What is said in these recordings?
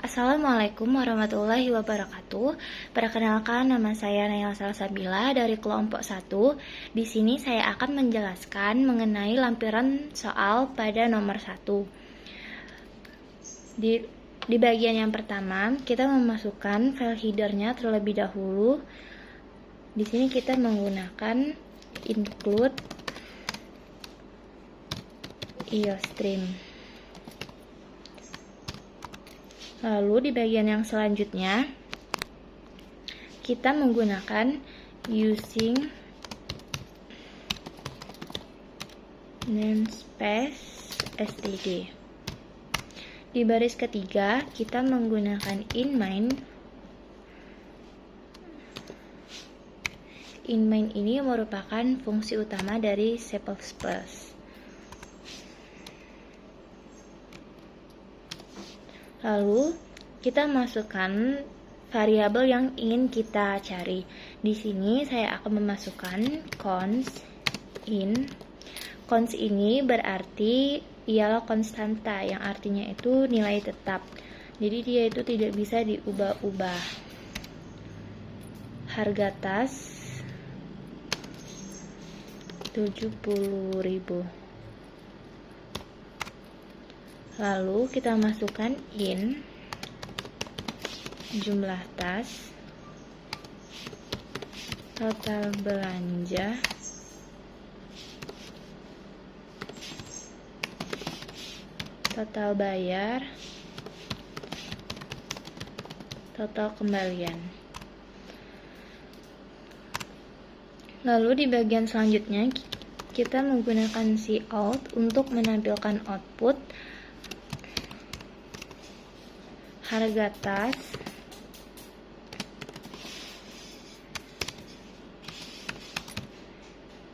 Assalamualaikum warahmatullahi wabarakatuh. Perkenalkan, nama saya Naila Salsabila dari kelompok 1. Di sini saya akan menjelaskan mengenai lampiran soal pada nomor 1. Di bagian yang pertama, kita memasukkan file headernya terlebih dahulu. Di sini kita menggunakan include iostream. Lalu di bagian yang selanjutnya, kita menggunakan using namespace std. Di baris ketiga, kita menggunakan inMain. InMain ini merupakan fungsi utama dari C++. Lalu kita masukkan variabel yang ingin kita cari. Di sini saya akan memasukkan const in. Const ini berarti ialah konstanta, yang artinya itu nilai tetap. Jadi dia itu tidak bisa diubah-ubah. Harga tas 70.000. Lalu kita masukkan in jumlah tas, total belanja, total bayar, total kembalian. Lalu di bagian selanjutnya kita menggunakan cout untuk menampilkan output harga tas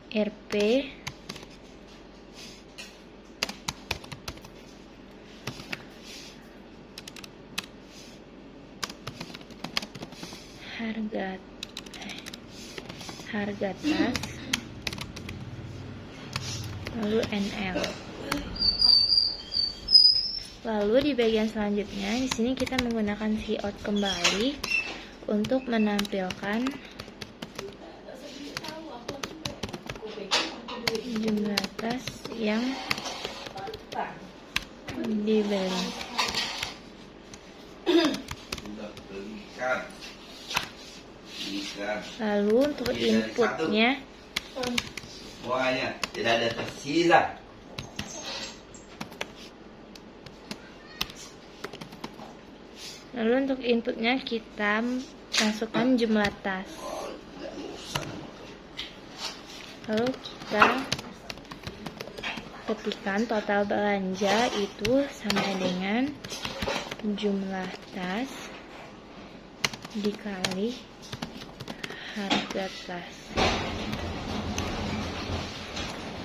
Rp harga tas, lalu NL. Lalu di bagian selanjutnya, di sini kita menggunakan cout kembali untuk menampilkan jumlah tas yang dibeli. Lalu untuk inputnya, semuanya tidak ada tersisa. Lalu untuk inputnya kita masukkan jumlah tas. Lalu kita ketikkan total belanja itu sama dengan jumlah tas dikali harga tas.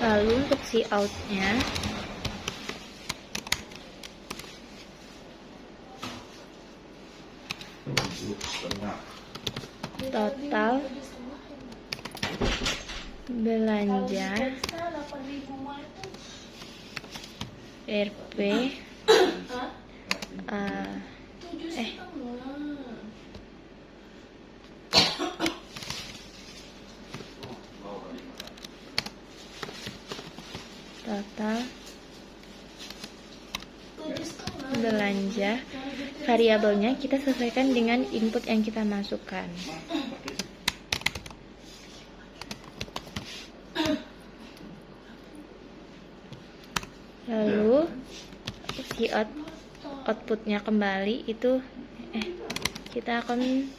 Lalu untuk cout-nya, total belanja Rp total belanja, variabelnya kita sesuaikan dengan input yang kita masukkan. Lalu si outputnya kembali itu kita akan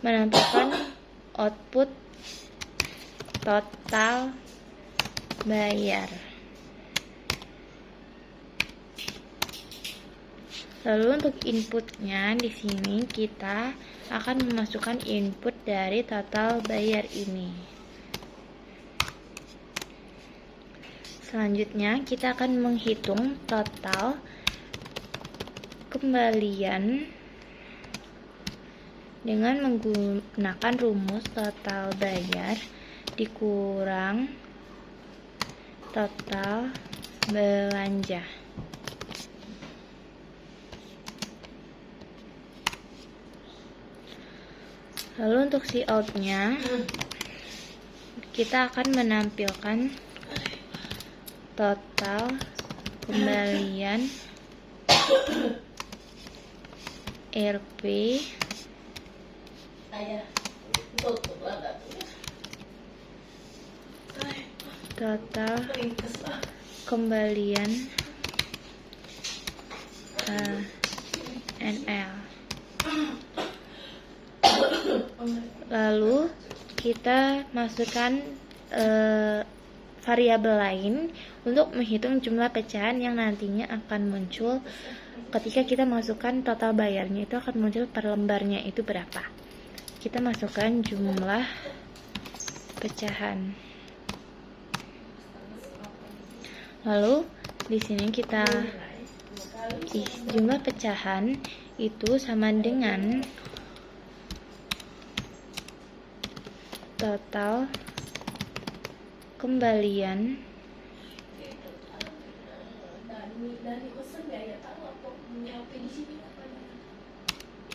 menampilkan output total bayar. Lalu untuk inputnya di sini kita akan memasukkan input dari total bayar ini. Selanjutnya kita akan menghitung total kembalian dengan menggunakan rumus total bayar dikurang total belanja. Lalu untuk si outnya, kita akan menampilkan total kembalian RP total kembalian NL. Lalu kita masukkan variabel lain untuk menghitung jumlah pecahan yang nantinya akan muncul ketika kita masukkan total bayarnya. Itu akan muncul per lembarnya itu berapa. Kita masukkan jumlah pecahan. Lalu di sini kita jumlah pecahan itu sama dengan total kembalian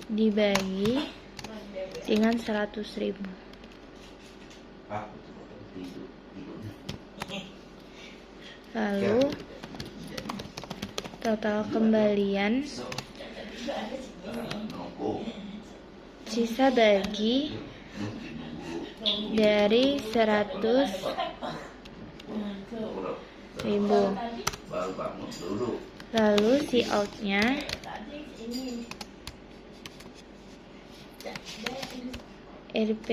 dibagi dengan 100.000. Lalu total kembalian sisa bagi dari 100.000. Lalu si outnya RP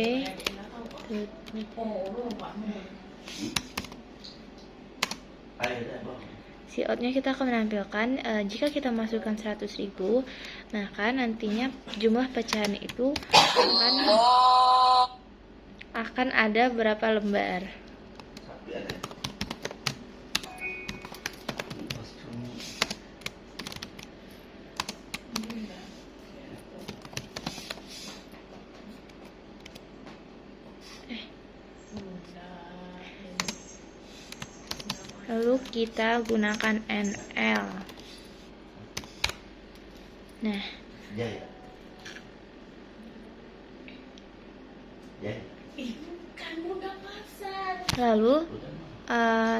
si outnya kita akan menampilkan jika kita masukkan 100.000, maka nantinya jumlah pecahan itu akan ada berapa lembar. Lalu kita gunakan NL. Nah, lalu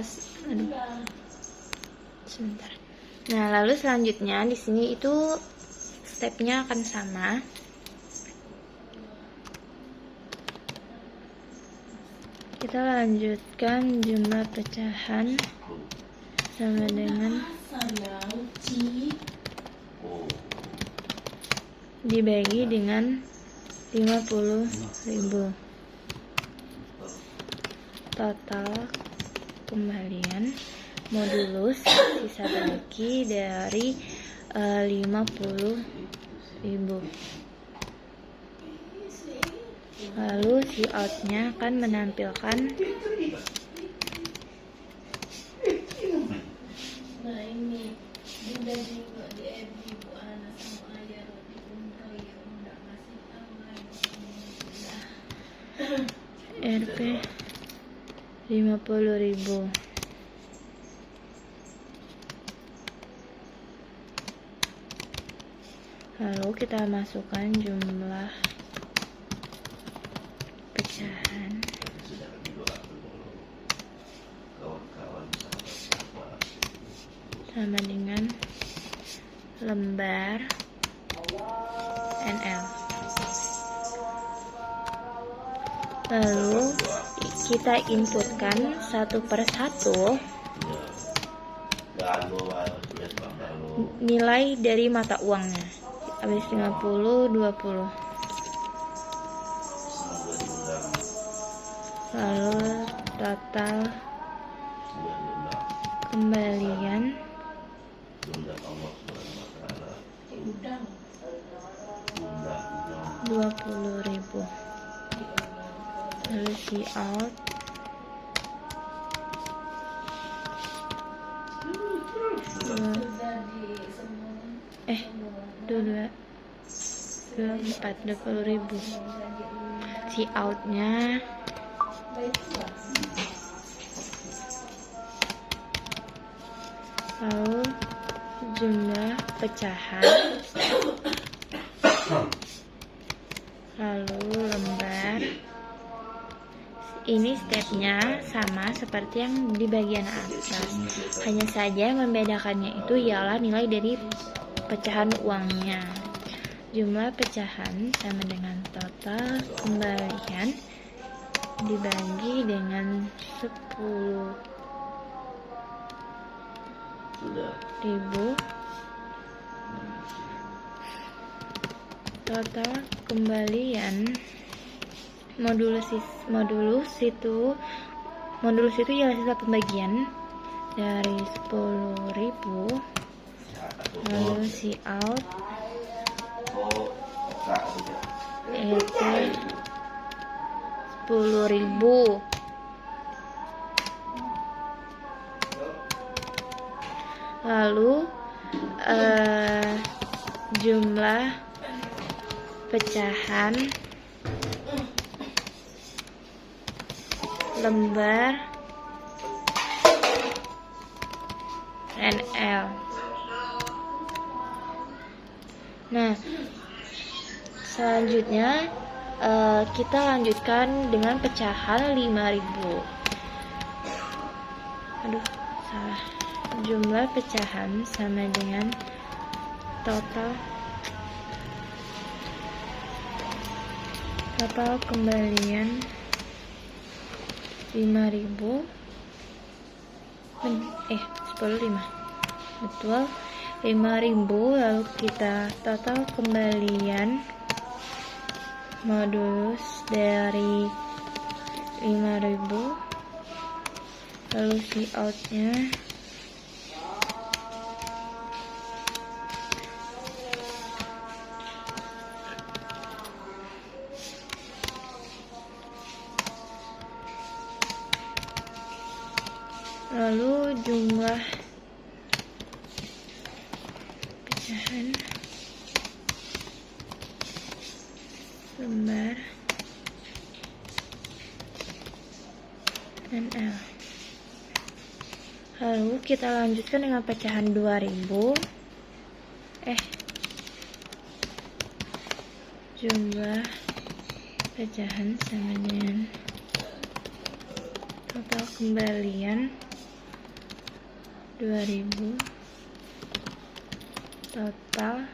sebentar. Nah, lalu selanjutnya di sini itu stepnya akan sama. Kita lanjutkan jumlah pecahan sama dengan dibagi dengan 50.000. Total kembalian modulus sisa bagi dari 50.000. Lalu si outnya akan menampilkan RP 50.000. Lalu kita masukkan jumlah pecahan sama dengan lembar NL. Lalu kita inputkan satu per satu nilai dari mata uangnya. Habis 50, 20. Lalu total kembalian 20.000. Lalu si out dua 20.000. Si outnya lalu jumlah pecahan lalu rumusnya sama seperti yang di bagian atas. Hanya saja yang membedakannya itu ialah nilai dari pecahan uangnya. Jumlah pecahan sama dengan total kembalian dibagi dengan 10.000. Total kembalian modulus itu ialah sisa pembagian dari 10.000, lalu si out itu 10.000. Lalu jumlah pecahan lembar NL. Nah, selanjutnya kita lanjutkan dengan pecahan 5.000. Aduh, salah. Jumlah pecahan sama dengan total kembalian 5.000. 10.5. Betul. 5.000, lalu kita total kembalian modulus dari 5.000, lalu si outnya lalu jumlah pecahan lembar NL. Lalu kita lanjutkan dengan pecahan 2.000. Jumlah pecahan sama dengan total kembalian 2.000. Total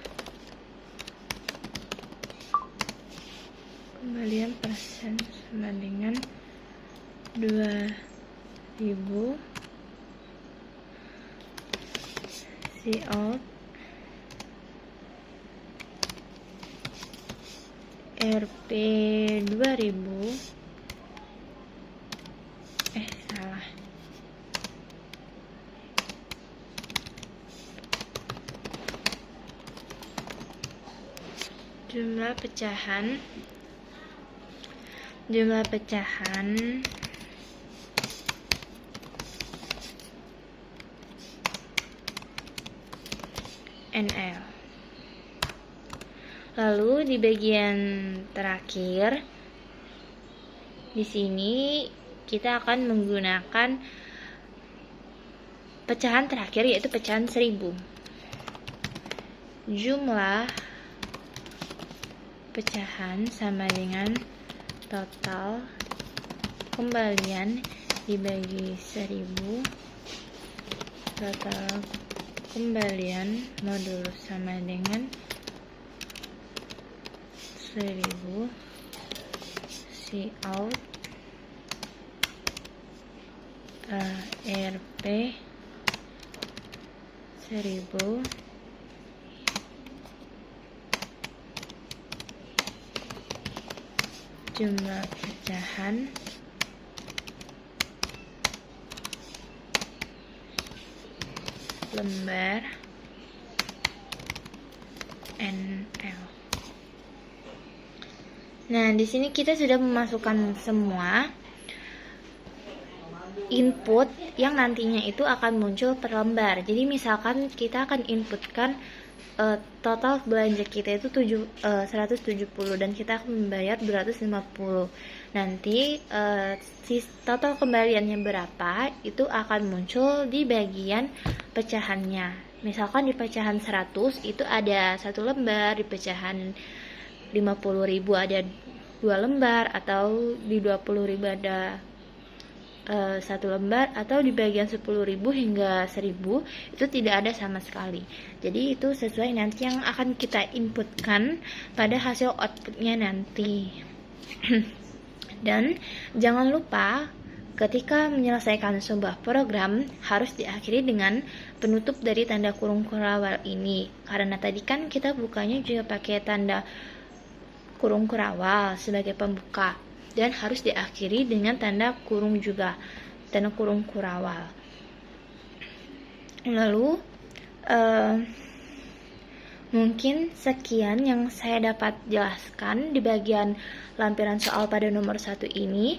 kembalian persen sama dengan 2.000. Si out Rp 2.000. Salah. Jumlah pecahan NL. Lalu di bagian terakhir di sini kita akan menggunakan pecahan terakhir, yaitu pecahan 1.000. Jumlah pecahan sama dengan total kembalian dibagi 1.000. Total kembalian modulus sama dengan 1.000. Si out Rp 1.000. Jumlah pecahan lembar NL. Nah, di sini kita sudah memasukkan semua input yang nantinya itu akan muncul per lembar. Jadi misalkan kita akan inputkan total belanja kita itu 170 dan kita akan membayar 250. Nanti total kembaliannya berapa itu akan muncul di bagian pecahannya. Misalkan di pecahan 100 itu ada 1 lembar, di pecahan 50.000 ada 2 lembar, atau di 20.000 ada satu lembar atau di bagian 10.000 hingga 1.000 itu tidak ada sama sekali. Jadi itu sesuai nanti yang akan kita inputkan pada hasil outputnya nanti. Dan jangan lupa ketika menyelesaikan sebuah program harus diakhiri dengan penutup dari tanda kurung kurawal ini, karena tadi kan kita bukanya juga pakai tanda kurung kurawal sebagai pembuka, dan harus diakhiri dengan tanda kurung juga, tanda kurung kurawal. Lalu mungkin sekian yang saya dapat jelaskan di bagian lampiran soal pada nomor 1 ini.